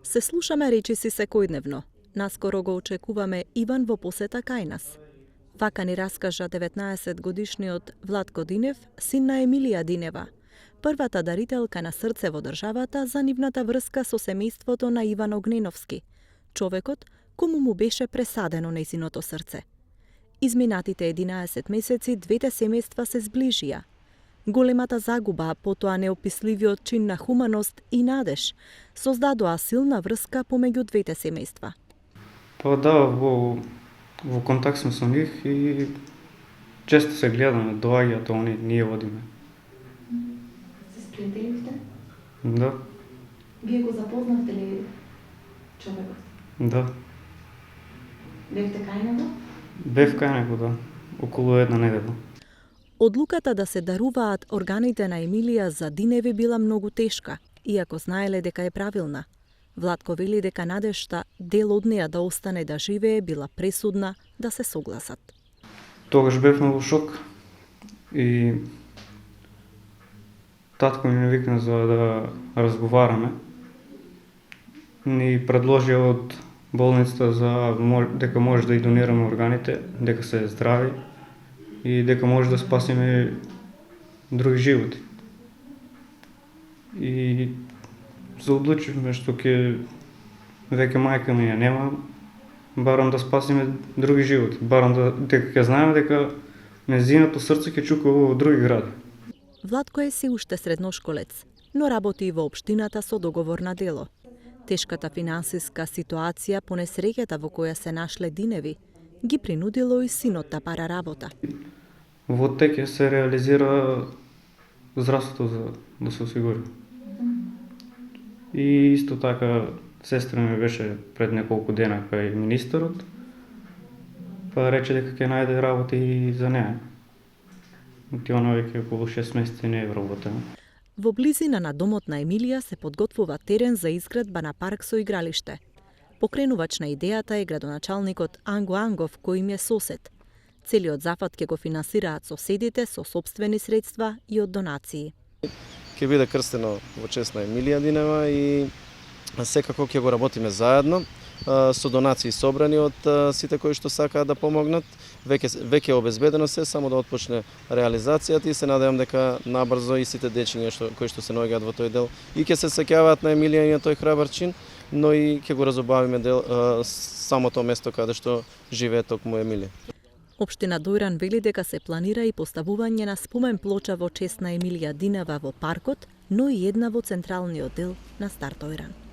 Се слушаме речиси секојдневно. Наскоро го очекуваме Иван во посета кај нас. Вака ни раскажа 19-годишниот Владко Динев, син на Емилија Динева, првата дарителка на срце во државата за нивната врска со семејството на Иван Огненовски, човекот кому му беше пресадено нејзиното срце. Изминатите 11 месеци двете семејства се зближија. Големата загуба, а потоа неописливиот чин на хуманост и надеж, создадоа силна врска помеѓу двете семејства. Па да, во контакт сме со нив и често се гледаме, доаѓаат они, ние одиме. Се спријателивте? Да, Вие го запознавте ли човекот? да. Бевте кај него? Бев кај него, да, околу една недела. Одлуката да се даруваат органите на Емилија за Диневи била многу тешка, иако знаеле дека е правилна. Владко вели дека надежта дел од неа да остане да живее била пресудна да се согласат. Тогаш бевме во шок и татко ми викна за да разговараме. Ни предложи од болницата дека може да и донираме органите, дека се здрави и дека може да спасиме други животи. И се одлучивме што веќе мајка ми ја нема, барам да спасиме други животи, дека ќе знаеме дека нејзиното срце ќе чукува во други гради. Владко е си уште средношколец, но работи и во општината со договор на дело. Тешката финансиска ситуација по несреќата во која се нашле Диневи ги принудило и синот да бара работа. Во теќе се реализира здравството за да се осигури. И исто така сестра ми беше пред неколку дена кај министерот, па рече дека ќе најде работа и за неа. Она веќе околу 6 месеци не е вработена. Во близина на домот на Емилија се подготвува терен за изградба на парк со игралиште. Покренувач на идејата е градоначалникот Анго Ангов, кој им е сосед. Целиот зафат ќе го финансираат соседите со сопствени средства и од донации. Ќе биде крстено во чест на Емилија Динева и секако ќе го работиме заедно со донации собрани од сите кои што сакаат да помогнат. Веќе е обезбедено се, само да отпочне реализацијата и се надевам дека набрзо и сите дечиња кои што се наоѓаат во тој дел и ќе се сеќаваат на Емилија и на тој храбар чин, но и ќе го разубавиме самото место каде што живее токму Емилија. Општина Дојран вели дека се планира и поставување на спомен плоча во чест на Емилија Динева во паркот, но и една во централниот дел на Стар Дојран.